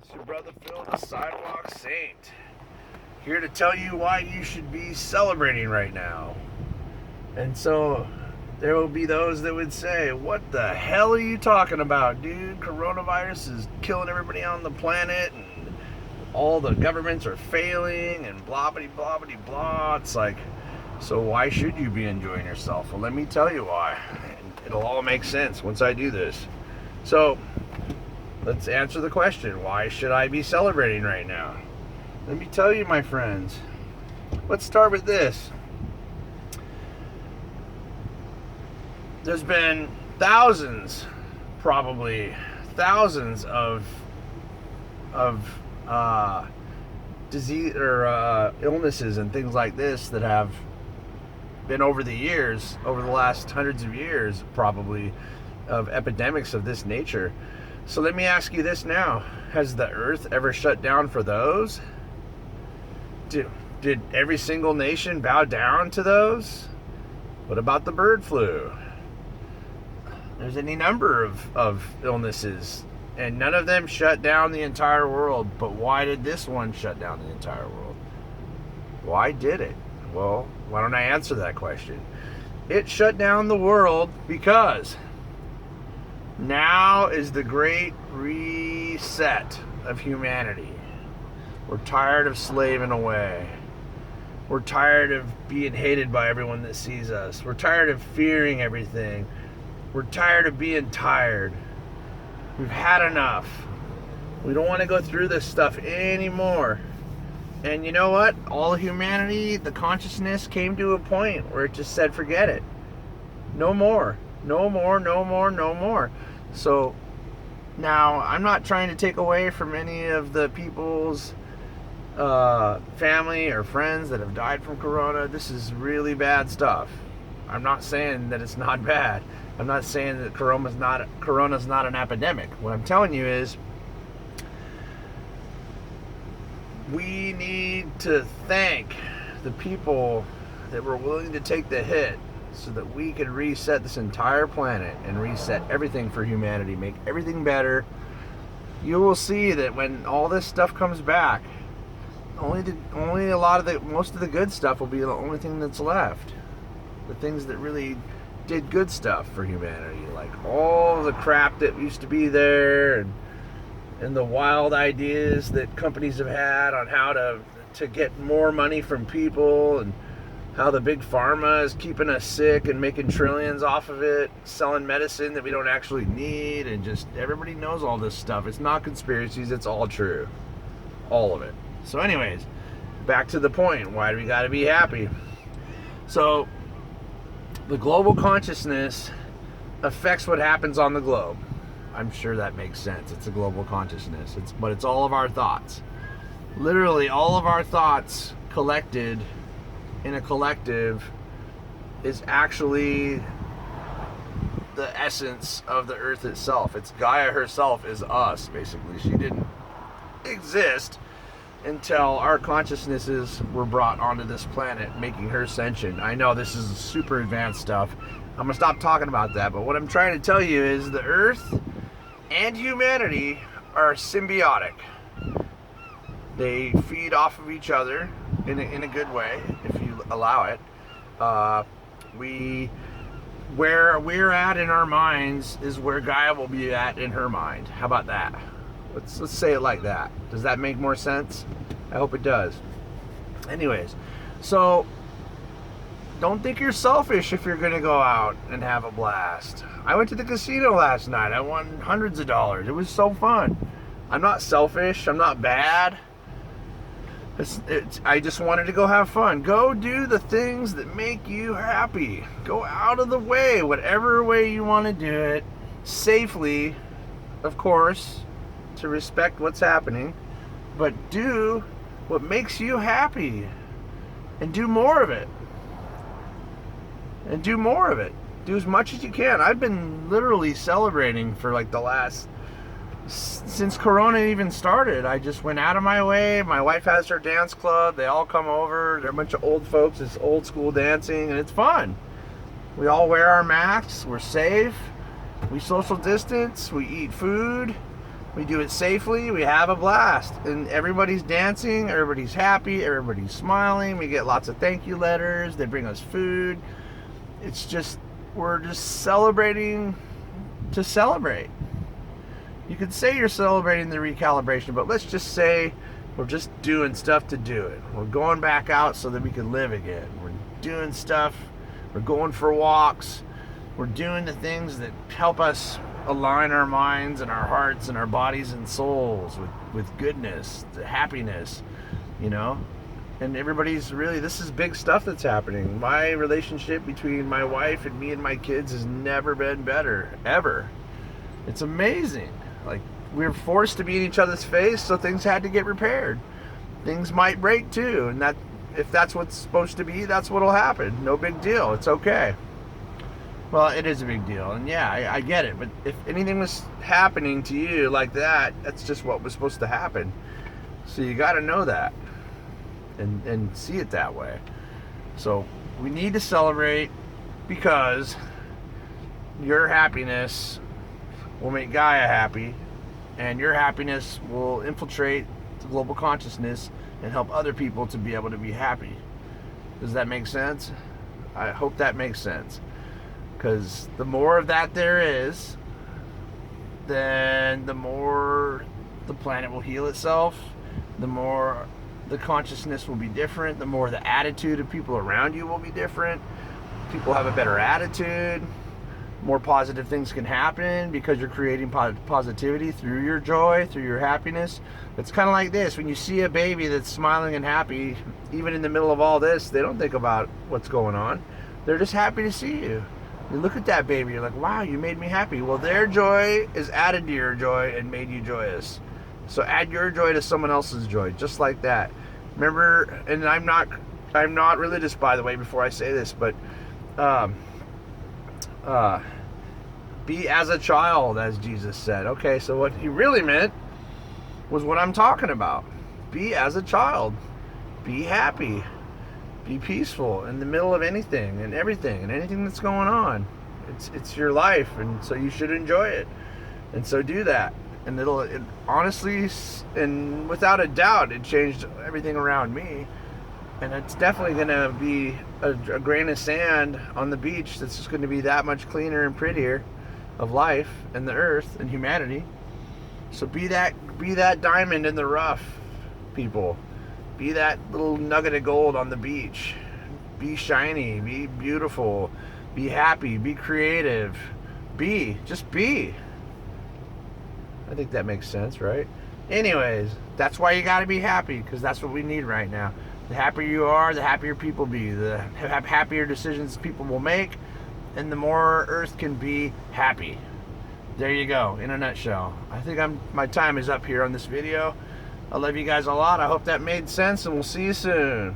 It's your brother Phil, the Sidewalk Saint, here to tell you why you should be celebrating right now. And so there will be those that would say, what the hell are you talking about, dude? Coronavirus is killing everybody on the planet and all the governments are failing and blah blah blah blah blah. It's like, so why should you be enjoying yourself? Well, let me tell you why. And it'll all make sense once I do this. So let's answer the question, why should I be celebrating right now? Let me tell you, my friends. Let's start with this. There's been probably thousands of disease or illnesses and things like this that have been over the years, over the last hundreds of years, probably, of epidemics of this nature. So let me ask you this now. Has the earth ever shut down for those? Did every single nation bow down to those? What about the bird flu? There's any number of illnesses, and none of them shut down the entire world. But why did this one shut down the entire world? Why did it? Well, why don't I answer that question? It shut down the world because now is the great reset of humanity. We're tired of slaving away. We're tired of being hated by everyone that sees us. We're tired of fearing everything. We're tired of being tired. We've had enough. We don't want to go through this stuff anymore. And you know what? All of humanity, the consciousness came to a point where it just said, forget it. No more. No more, no more, no more. So now I'm not trying to take away from any of the people's family or friends that have died from corona. This is really bad stuff. I'm not saying that it's not bad. I'm not saying that corona's not an epidemic. What I'm telling you is we need to thank the people that were willing to take the hit so that we could reset this entire planet and reset everything for humanity, make everything better. You will see that when all this stuff comes back, most of the good stuff will be the only thing that's left. The things that really did good stuff for humanity, like all the crap that used to be there, and the wild ideas that companies have had on how to get more money from people, and how the big pharma is keeping us sick and making trillions off of it, selling medicine that we don't actually need, and just everybody knows all this stuff. It's not conspiracies, it's all true. All of it. So anyways, back to the point. Why do we gotta be happy? So the global consciousness affects what happens on the globe. I'm sure that makes sense. It's a global consciousness. But it's all of our thoughts. Literally all of our thoughts collected in a collective is actually the essence of the earth itself. It's Gaia herself is us, basically. She didn't exist until our consciousnesses were brought onto this planet, making her sentient. I know this is super advanced stuff. I'm gonna stop talking about that, but what I'm trying to tell you is the earth and humanity are symbiotic. They feed off of each other in a good way, if you allow it. Where we're at in our minds is where Gaia will be at in her mind. How about that? Let's say it like that. Does that make more sense? I hope it does. Anyways, so don't think you're selfish if you're going to go out and have a blast. I went to the casino last night. I won hundreds of dollars. It was so fun. I'm not selfish. I'm not bad. I just wanted to go have fun. Go do the things that make you happy. Go out of the way, whatever way you want to do it, safely, of course, to respect what's happening, but do what makes you happy and do more of it. And do more of it. Do as much as you can. I've been literally celebrating for like since Corona even started. I just went out of my way. My wife has her dance club. They all come over. They're a bunch of old folks. It's old school dancing, and it's fun. We all wear our masks. We're safe. We social distance. We eat food. We do it safely, we have a blast, and everybody's dancing, everybody's happy, everybody's smiling, we get lots of thank you letters, they bring us food. It's just, we're just celebrating to celebrate. You could say you're celebrating the recalibration, but let's just say we're just doing stuff to do it. We're going back out so that we can live again. We're doing stuff, we're going for walks, we're doing the things that help us align our minds and our hearts and our bodies and souls with goodness, the happiness, you know. And everybody's really, this is big stuff that's happening. My relationship between my wife and me and my kids has never been better, ever. It's amazing. Like, we're forced to be in each other's face, so things had to get repaired. Things might break too, and that, if that's what's supposed to be, that's what'll happen. No big deal. It's okay. Well, it is a big deal, and yeah, I get it. But if anything was happening to you like that, that's just what was supposed to happen. So you got to know that and see it that way. So we need to celebrate, because your happiness will make Gaia happy, and your happiness will infiltrate the global consciousness and help other people to be able to be happy. Does that make sense? I hope that makes sense. Because the more of that there is, then the more the planet will heal itself, the more the consciousness will be different, the more the attitude of people around you will be different. People have a better attitude, more positive things can happen because you're creating positivity through your joy, through your happiness. It's kind of like this: when you see a baby that's smiling and happy, even in the middle of all this, they don't think about what's going on. They're just happy to see you. You look at that baby, you're like, wow, you made me happy. Well, their joy is added to your joy and made you joyous. So add your joy to someone else's joy, just like that. Remember, and I'm not religious, by the way, before I say this, but be as a child, as Jesus said. Okay, so what he really meant was what I'm talking about. Be as a child. Be happy. Be peaceful in the middle of anything and everything and anything that's going on. It's your life, and so you should enjoy it. And so do that. And it honestly, and without a doubt, it changed everything around me. And it's definitely going to be a grain of sand on the beach that's just going to be that much cleaner and prettier of life and the earth and humanity. So be that diamond in the rough, people. Be that little nugget of gold on the beach. Be shiny, be beautiful, be happy, be creative. Just be. I think that makes sense, right? Anyways, that's why you got to be happy, because that's what we need right now. The happier you are, the happier people be. The happier decisions people will make, and the more Earth can be happy. There you go, in a nutshell. I think my time is up here on this video. I love you guys a lot. I hope that made sense, and we'll see you soon.